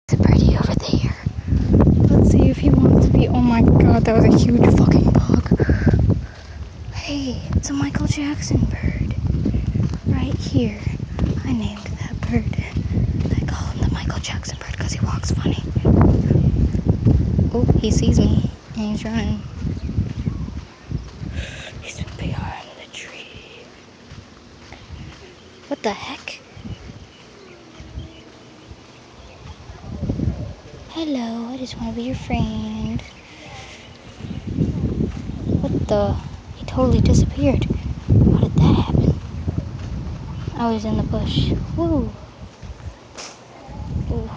It's pretty over there. Let's see if he wants to be. Oh my god, that was a huge fucking bug. Hey, it's a Michael Jackson bird. Right here. I named that bird. I call him the Michael Jackson bird because he walks funny. Oh, he sees me and he's running. He's behind the tree. What the heck? Hello, I just want to be your friend. What the? He totally disappeared. How did that happen? I was in the bush. Woo! Ooh.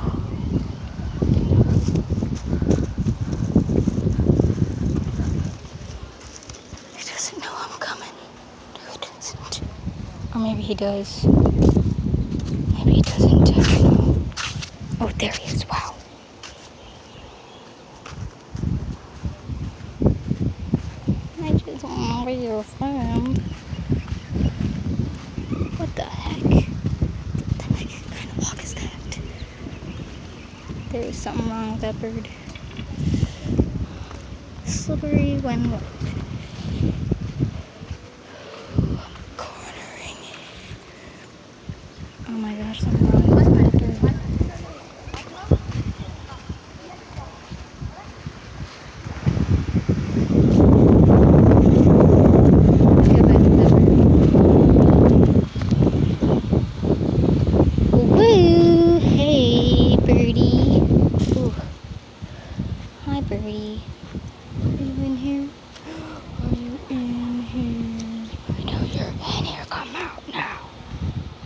He doesn't know I'm coming. He doesn't. Or maybe he does. Maybe he doesn't. I don't know. Oh, there he is. Wow. I just want to be your friend. What the heck? What kind of walk is that? There is something wrong with that bird. Slippery when wet. I'm cornering it. Oh my gosh, something wrong with that bird. Get back to that bird. Woo! Hey, birdie. Ooh. Hi, birdie. Are you in here? Are you in here? I know you're in here. Come out now.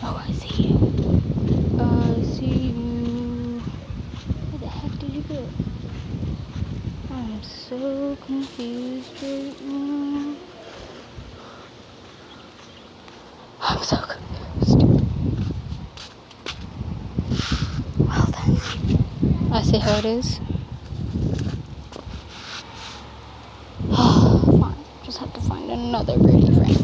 Oh, I see you. I see you. Where the heck did you go? I'm so confused right now. I'm so confused. Well then, I see how it is. Fine, just have to find another birdie friend.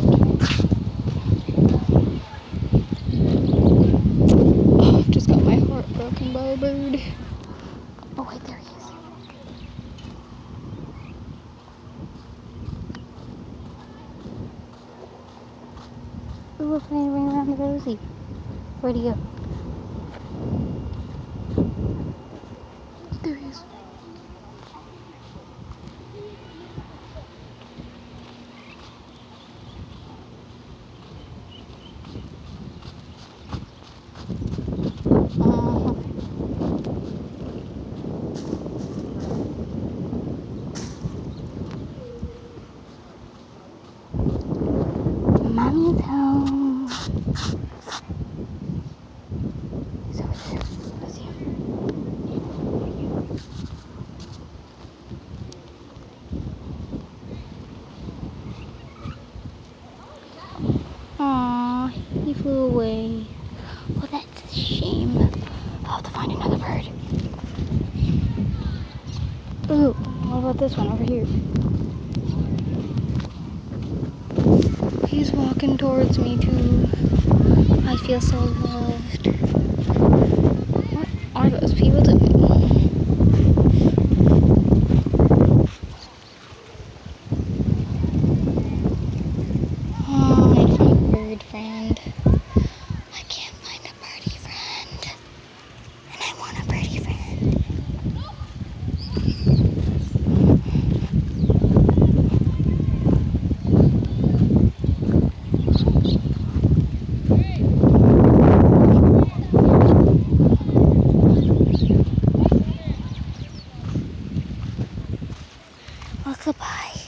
Oh, just got my heart broken by a bird. Oh wait, there he is. Ooh, we're playing Ring Around the Rosie. Where'd he go? There he is. Mommy's home. He's over there. I see him. Aww, he flew away. Well, that's a shame. I'll have to find another bird. Ooh, what about this one over here? He's walking towards me too. I feel so loved. What are those people doing? Oh, I need to find a bird friend. I can't find a birdie friend. And I want a birdie friend. Well, goodbye.